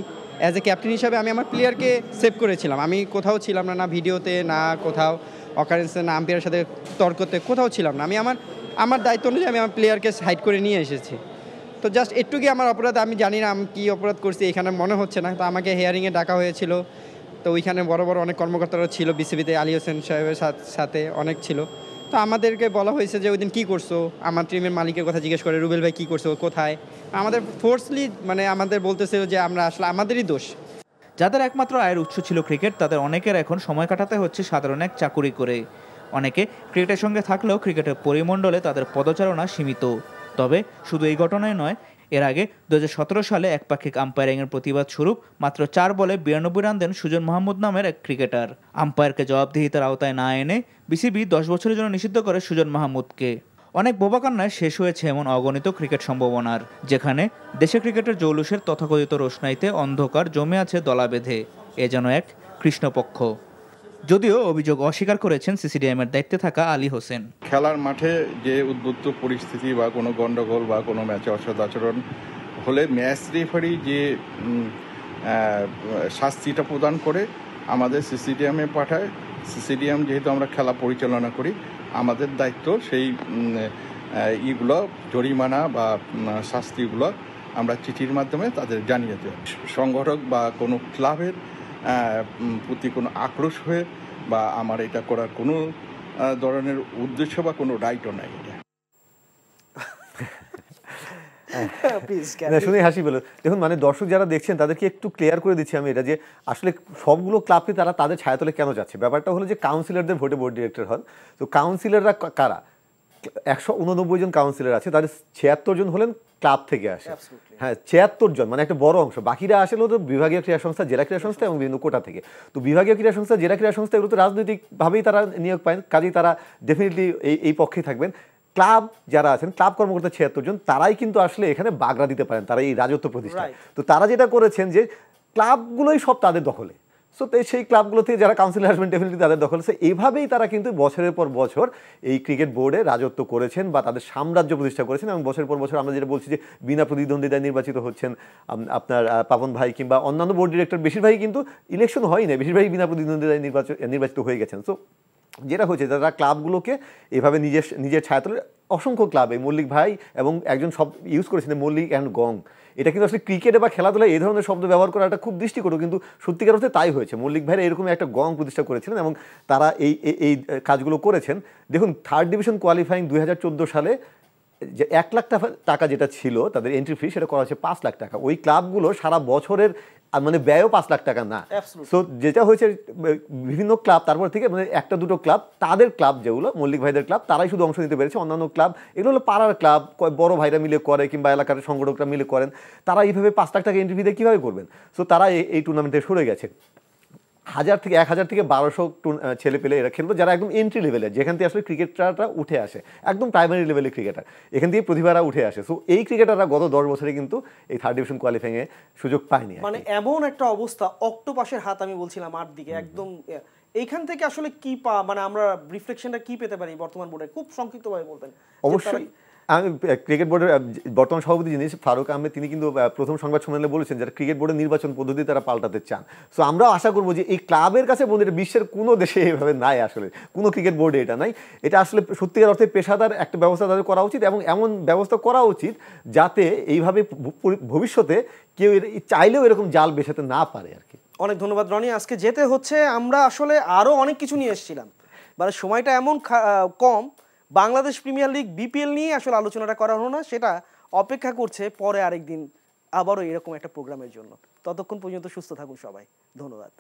[SPEAKER 15] অ্যাজ এ ক্যাপ্টেন হিসাবে আমি আমার প্লেয়ারকে সেভ করেছিলাম। আমি কোথাও ছিলাম না, না ভিডিওতে, না কোথাও অকারেন্সে, না আম্পায়ারের সাথে তর্কতে, কোথাও ছিলাম না। আমি আমার দায়িত্ব অনুযায়ী আমি আমার প্লেয়ারকে সাইড করে নিয়ে এসেছি। তো জাস্ট একটুকি আমার অপরাধ, আমি জানি না আমি কী অপরাধ করছি, এখানে মনে হচ্ছে না। তো আমাকে হিয়ারিংয়ে ডাকা হয়েছিল। তো ওইখানে বড় বড় অনেক কর্মকর্তারা ছিল বিসিবিতে, আলী হোসেন সাহেবের সাথে অনেক ছিল। তো আমাদেরকে বলা হয়েছে যে ওই দিন কী করছো, আমার টিমের মালিকের কথা জিজ্ঞেস করে, রুবেল ভাই কী করছো, কোথায়। আমাদের ফোর্সলি আমাদের বলতেছিল যে আমরা আসলে আমাদেরই দোষ।
[SPEAKER 12] যাদের একমাত্র আয়ের উৎস ছিল ক্রিকেট, তাদের অনেকের এখন সময় কাটাতে হচ্ছে সাধারণ এক চাকুরি করে। অনেকে ক্রিকেটের সঙ্গে থাকলেও ক্রিকেটের পরিমণ্ডলে তাদের পদচারণা সীমিত। তবে শুধু এই ঘটনায় নয়, এর আগে 2017 সালে একপাক্ষিক আম্পায়ারিংয়ের প্রতিবাদ স্বরূপ মাত্র 4 বলে 92 রান দেন সুজন মাহমুদ নামের এক ক্রিকেটার। আম্পায়ারকে জবাবদিহিতার আওতায় না এনে বিসিবি 10 বছরের জন্য নিষিদ্ধ করে সুজন মাহমুদকে। অনেক বোবাকান্নায় শেষ হয়েছে এমন অগণিত ক্রিকেট সম্ভাবনার, যেখানে দেশে ক্রিকেটের জৌলুসের তথাকথিত রোশনাইতে অন্ধকার জমে আছে দলা বেঁধে। এ যেন এক কৃষ্ণপক্ষ। যদিও অভিযোগ অস্বীকার করেছেন সিসিডিএমের দায়িত্বে থাকা আলী হোসেন।
[SPEAKER 16] খেলার মাঠে যে উদ্বুদ্ধ পরিস্থিতি বা কোনো গন্ডগোল বা কোনো ম্যাচে অসদাচরণ হলে ম্যাচ রেফারি যে শাস্তিটা প্রদান করে আমাদের সিসিডিএমে পাঠায়। সিসিডিএম যেহেতু আমরা খেলা পরিচালনা করি, আমাদের দায়িত্ব সেই ইগুলো জরিমানা বা শাস্তিগুলো আমরা চিঠির মাধ্যমে তাদের জানিয়ে দেয়। সংগঠক বা কোনো ক্লাবের প্রতি কোনো আক্রোশ হয়ে বা আমার এটা করার কোনো ধরনের উদ্দেশ্য বা কোনো রাইটও নাই।
[SPEAKER 2] শুনে হাসি পেল। দেখুন, মানে দর্শক যারা দেখছেন তাদেরকে একটু ক্লিয়ার করে দিচ্ছি আমি এটা, যে আসলে সবগুলো ক্লাবকে তারা তাদের ছায়াতলে কেন যাচ্ছে। ব্যাপারটা হলো যে কাউন্সিলরদের ভোটে বোর্ড ডিরেক্টর হন। তো কাউন্সিলররা কারা? 189 জন কাউন্সিলর আছে, তাদের 76 জন হলেন ক্লাব থেকে আসে। হ্যাঁ, 76 জন, মানে একটা বড় অংশ। বাকিরা আসলে তো বিভাগীয় ক্রীড়া সংস্থা, জেলা ক্রীড়া সংস্থা এবং বিভিন্ন কোটা থেকে। তো বিভাগীয় ক্রীড়া সংস্থা, জেলা ক্রীড়া সংস্থা এগুলো তো রাজনৈতিকভাবেই তারা নিয়োগ পায়, কাজেই তারা ডেফিনেটলি এই পক্ষেই থাকবেন। ক্লাব যারা আছেন, ক্লাব কর্মকর্তা 76 জন, তারাই কিন্তু আসলে এখানে বাগড়া দিতে পারেন, তারা এই রাজত্ব প্রতিষ্ঠায়। তো তারা যেটা করেছেন যে ক্লাবগুলোই সব তাদের দখলে। সো সেই ক্লাবগুলো থেকে যারা কাউন্সিলর আসবেন ডেফিনেটলি তাদের দখল আছে। এইভাবেই তারা কিন্তু বছরের পর বছর এই ক্রিকেট বোর্ডে রাজত্ব করেছেন বা তাদের সাম্রাজ্য প্রতিষ্ঠা করেছেন। এবং বছরের পর বছর আমরা যেটা বলছি যে বিনা প্রতিদ্বন্দ্বিতায় নির্বাচিত হচ্ছেন আপনার পাপন ভাই কিংবা অন্যান্য বোর্ড ডিরেক্টর, বেশিরভাগই কিন্তু ইলেকশন হয় না, বেশিরভাগই বিনা প্রতিদ্বন্দ্বিতায় নির্বাচিত হয়ে গেছেন। সো যেটা হয়েছে, তারা ক্লাবগুলোকে এভাবে নিজের ছায়াতলে অসংখ্য ক্লাব, এই মল্লিক ভাই এবং একজন সব ইউজ করেছেন মল্লিক অ্যান্ড গং। এটা কিন্তু আসলে ক্রিকেটে বা খেলাধুলায় এই ধরনের শব্দ ব্যবহার করাটা খুব দৃষ্টিকটু, কিন্তু সত্যিকার অর্থে তাই হয়েছে। মল্লিক ভাইরা এরকম একটা গং প্রতিষ্ঠা করেছিলেন এবং তারা এই কাজগুলো করেছেন। দেখুন, 3rd ডিভিশন কোয়ালিফাইং 2014 সালে যে 1 লাখ টাকা যেটা ছিল তাদের এন্ট্রি ফি, সেটা করা হচ্ছে 5 লাখ টাকা। ওই ক্লাবগুলো সারা বছরের মানে ব্যয়ও 5 লাখ টাকা না। সো যেটা হয়েছে, বিভিন্ন ক্লাব তারপর থেকে মানে 1-2 ক্লাব, তাদের ক্লাব যেগুলো মল্লিক ভাইদের ক্লাব, তারাই শুধু অংশ নিতে পেরেছে। অন্যান্য ক্লাব, এগুলো হলো পাড়ার ক্লাব, বড় ভাইরা মিলে করে কিংবা এলাকার সংগঠকরা মিলে করেন, তারা এইভাবে 5 লাখ টাকা এন্ট্রি ফি দিয়ে কীভাবে করবেন? সো তারা এই টুর্নামেন্টে সরে গেছে। 1000 থেকে 1200 ছেলে পেলে এরা খেলতো, যারা একদম এন্ট্রি লেভেলের, যেখান থেকে আসলে ক্রিকেটাররা উঠে আসে, একদম প্রাইমারি লেভেলের ক্রিকেটার, এখান থেকে প্রতিভারা উঠে আসে। সো এই ক্রিকেটাররা গত 10 বছরে কিন্তু এই 3rd ডিভিশন কোয়ালিফাইংয়ে সুযোগ পায়নি।
[SPEAKER 1] মানে এমন একটা অবস্থা, অক্টোপাসের হাত আমি বলছিলাম 8 দিকে একদম। এইখান থেকে আসলে কি মানে আমরা রিফ্লেকশনটা কি পেতে পারি বর্তমান বোর্ডে, খুব সংক্ষিপ্তভাবে বলবেন?
[SPEAKER 2] অবশ্যই আমি ক্রিকেট বোর্ডের বর্তমান সভাপতি যিনি ফারুক আহমেদ, তিনি কিন্তু প্রথম সংবাদ সম্মেলনে বলেছেন যারা ক্রিকেট বোর্ডের নির্বাচন পদ্ধতি তারা পাল্টাতে চান। সো আমরাও আশা করবো যে এই ক্লাবের কাছে বন্ধু, বিশ্বের কোনো দেশে এভাবে নাই, আসলে কোনো ক্রিকেট বোর্ডে এটা নাই। এটা আসলে সত্যিকার অর্থে পেশাদার একটা ব্যবস্থা তাদের করা উচিত এবং এমন ব্যবস্থা করা উচিত যাতে এইভাবে ভবিষ্যতে কেউ চাইলেও এরকম জাল বেছাতে না পারে আর কি।
[SPEAKER 1] অনেক ধন্যবাদ রনি। আজকে যেতে হচ্ছে, আমরা আসলে আরও অনেক কিছু নিয়ে এসেছিলাম, মানে সময়টা এমন কম, বাংলাদেশ প্রিমিয়ার লিগ বিপিএল নিয়ে আসলে আলোচনাটা করা হলো না, সেটা অপেক্ষা করছে পরে আরেকদিন আবারও এরকম একটা প্রোগ্রামের জন্য। ততক্ষণ পর্যন্ত সুস্থ থাকুন সবাই, ধন্যবাদ।